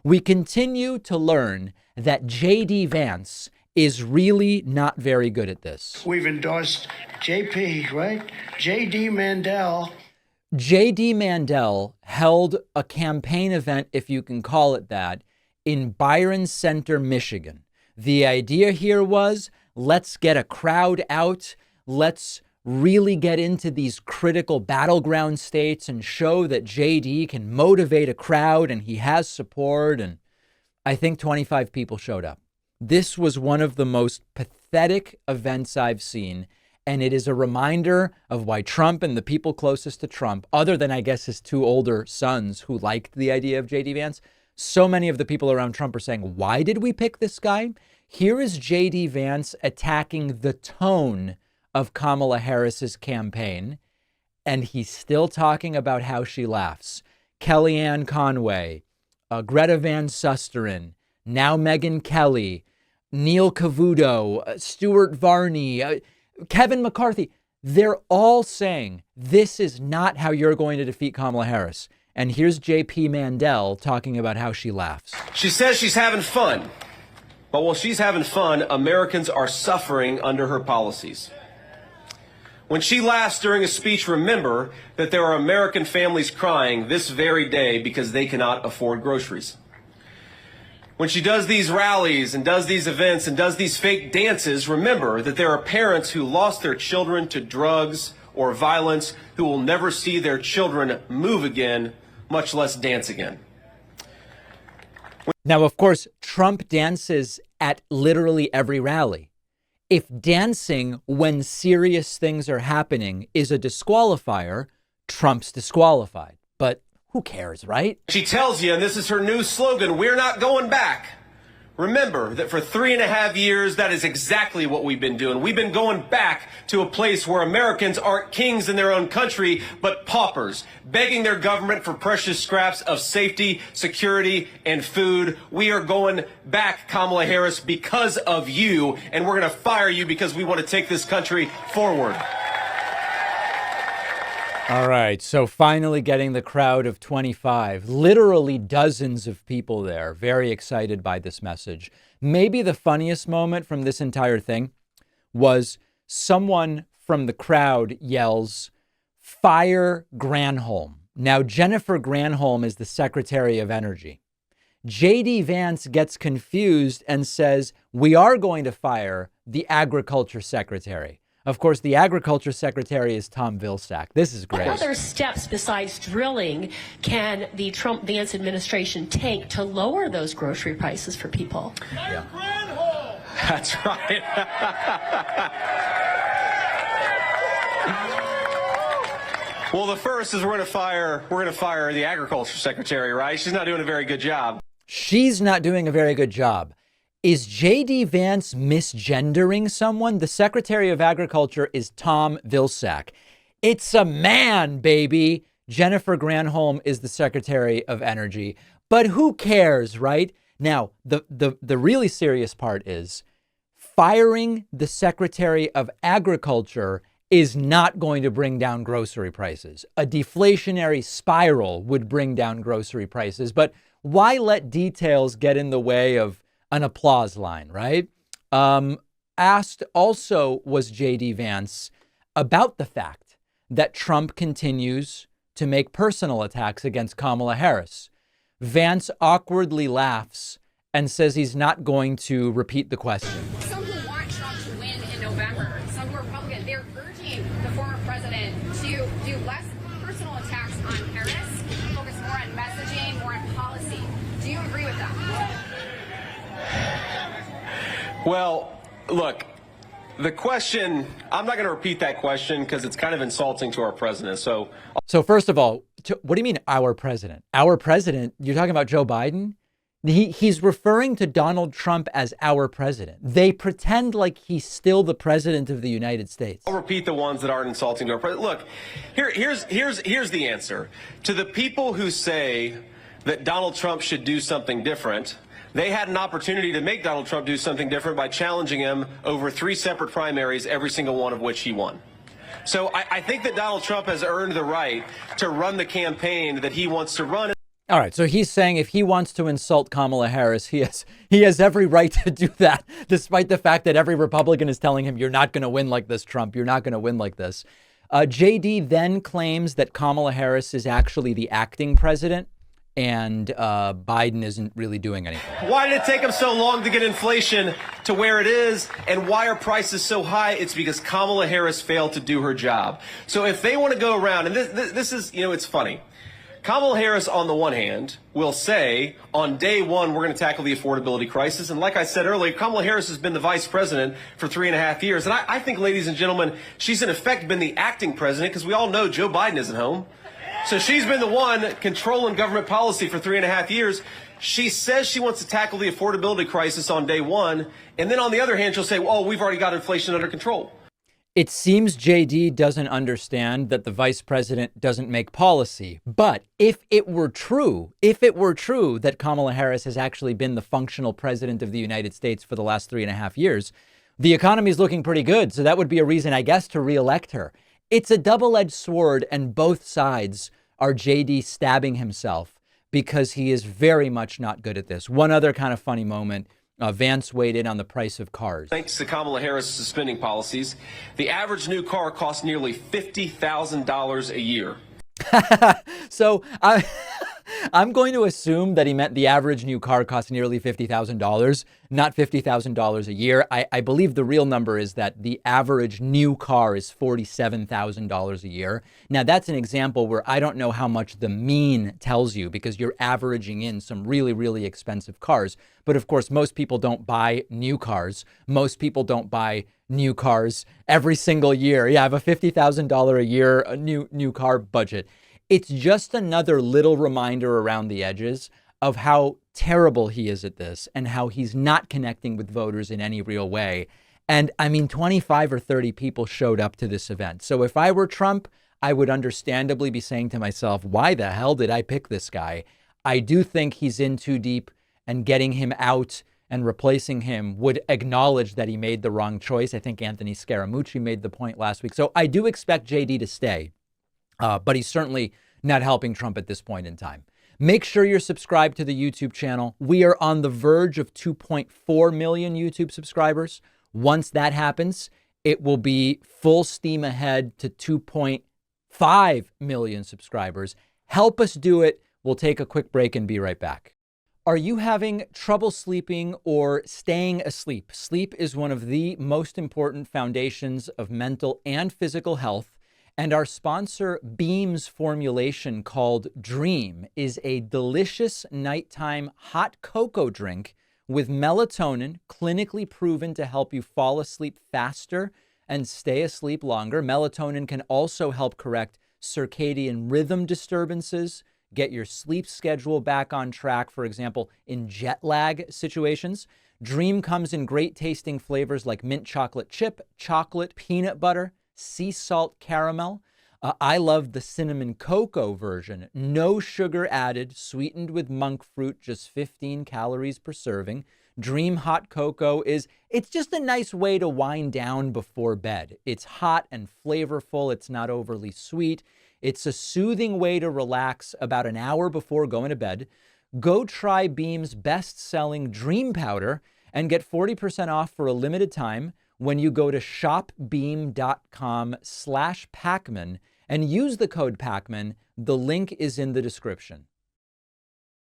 We continue to learn that J.D. Vance is really not very good at this. We've endorsed JP, right? J.D. Mandel. J.D. Mandel held a campaign event, if you can call it that, in Byron Center, Michigan. The idea here was, let's get a crowd out. Let's really get into these critical battleground states and show that JD can motivate a crowd and he has support. And I think 25 people showed up. This was one of the most pathetic events I've seen. And it is a reminder of why Trump and the people closest to Trump, other than, I guess, his two older sons who liked the idea of J.D. Vance, so many of the people around Trump are saying, why did we pick this guy? Here is J.D. Vance attacking the tone of Kamala Harris's campaign, and he's still talking about how she laughs. Kellyanne Conway, Greta Van Susteren, now Megyn Kelly, Neil Cavuto, Stuart Varney, Kevin McCarthy. They're all saying this is not how you're going to defeat Kamala Harris. And here's JP Mandel talking about how she laughs. She says she's having fun. But while she's having fun, Americans are suffering under her policies. When she laughs during a speech, remember that there are American families crying this very day because they cannot afford groceries. When she does these rallies and does these events and does these fake dances, remember that there are parents who lost their children to drugs or violence who will never see their children move again, much less dance again. Now, of course, Trump dances at literally every rally. If dancing when serious things are happening is a disqualifier, Trump's disqualified. But who cares, right? She tells you, and this is her new slogan, we're not going back. Remember that for 3.5 years, that is exactly what we've been doing. We've been going back to a place where Americans aren't kings in their own country, but paupers, begging their government for precious scraps of safety, security, and food. We are going back, Kamala Harris, because of you, and we're going to fire you because we want to take this country forward. All right, so finally getting the crowd of 25, literally dozens of people there, very excited by this message. Maybe the funniest moment from this entire thing was someone from the crowd yells, "Fire Granholm." Now, Jennifer Granholm is the Secretary of Energy. J.D. Vance gets confused and says, we are going to fire the Agriculture Secretary. Of course, the Agriculture Secretary is Tom Vilsack. This is great. What other steps besides drilling can the Trump-Vance administration take to lower those grocery prices for people? Yeah. That's right. Well, the first is we're going to fire the Agriculture Secretary, right? She's not doing a very good job. She's not doing a very good job. Is J.D. Vance misgendering someone? The Secretary of Agriculture is Tom Vilsack. It's a man, baby. Jennifer Granholm is the Secretary of Energy. But who cares, right? Now, the really serious part is firing the Secretary of Agriculture is not going to bring down grocery prices. A deflationary spiral would bring down grocery prices. But why let details get in the way of an applause line, right? Asked also was J.D. Vance about the fact that Trump continues to make personal attacks against Kamala Harris. Vance awkwardly laughs and says he's not going to repeat the question. Some who want Trump to win in November, some who are Republican, they're urging the former president to do less personal attacks on Harris, focus more on messaging, more on policy. Do you agree with that? Well, look, the question, I'm not going to repeat that question because it's kind of insulting to our president. So first of all, what do you mean our president? Our president? You're talking about Joe Biden? He's referring to Donald Trump as our president. They pretend like he's still the president of the United States. I'll repeat the ones that aren't insulting to our president. Look, here's the answer. To the people who say that Donald Trump should do something different, they had an opportunity to make Donald Trump do something different by challenging him over 3 separate primaries, every single one of which he won. So I think that Donald Trump has earned the right to run the campaign that he wants to run. All right, so he's saying if he wants to insult Kamala Harris, he has every right to do that, despite the fact that every Republican is telling him, you're not going to win like this, Trump. You're not going to win like this. JD then claims that Kamala Harris is actually the acting president and Biden isn't really doing anything. Why did it take him so long to get inflation to where it is? And why are prices so high? It's because Kamala Harris failed to do her job. So if they want to go around, and this is, it's funny. Kamala Harris, on the one hand, will say on day one, we're going to tackle the affordability crisis. And like I said earlier, Kamala Harris has been the vice president for 3.5 years. And I think, ladies and gentlemen, she's in effect been the acting president because we all know Joe Biden isn't home. So she's been the one controlling government policy for 3.5 years. She says she wants to tackle the affordability crisis on day one. And then on the other hand, she'll say, well, we've already got inflation under control. It seems JD doesn't understand that the vice president doesn't make policy. But if it were true that Kamala Harris has actually been the functional president of the United States for the last 3.5 years, the economy is looking pretty good. So that would be a reason, I guess, to reelect her. It's a double-edged sword, and both sides are JD stabbing himself because he is very much not good at this. One other kind of funny moment. Vance weighed in on the price of cars. Thanks to Kamala Harris' spending policies, the average new car costs nearly $50,000 a year. So I'm going to assume that he meant the average new car costs nearly $50,000, not $50,000 a year. I believe the real number is that the average new car is $47,000 a year. Now, that's an example where I don't know how much the mean tells you because you're averaging in some really, really expensive cars. But of course, most people don't buy new cars. Most people don't buy new cars every single year. Yeah, I have a $50,000 a year new car budget. It's just another little reminder around the edges of how terrible he is at this and how he's not connecting with voters in any real way. And I mean, 25 or 30 people showed up to this event. So if I were Trump, I would understandably be saying to myself, why the hell did I pick this guy? I do think he's in too deep, and getting him out and replacing him would acknowledge that he made the wrong choice. I think Anthony Scaramucci made the point last week. So I do expect JD to stay. But he's certainly not helping Trump at this point in time. Make sure you're subscribed to the YouTube channel. We are on the verge of 2.4 million YouTube subscribers. Once that happens, it will be full steam ahead to 2.5 million subscribers. Help us do it. We'll take a quick break and be right back. Are you having trouble sleeping or staying asleep? Sleep is one of the most important foundations of mental and physical health. And our sponsor, Beam's formulation called Dream, is a delicious nighttime hot cocoa drink with melatonin, clinically proven to help you fall asleep faster and stay asleep longer. Melatonin can also help correct circadian rhythm disturbances, get your sleep schedule back on track, for example, in jet lag situations. Dream comes in great tasting flavors like mint chocolate chip, chocolate, peanut butter, sea salt caramel. I love the cinnamon cocoa version. No sugar added, sweetened with monk fruit, just 15 calories per serving. Dream hot cocoa it's just a nice way to wind down before bed. It's hot and flavorful. It's not overly sweet. It's a soothing way to relax about an hour before going to bed. Go try Beam's best-selling Dream Powder and get 40% off for a limited time when you go to shopbeam.com/Pacman and use the code Pacman. The link is in the description.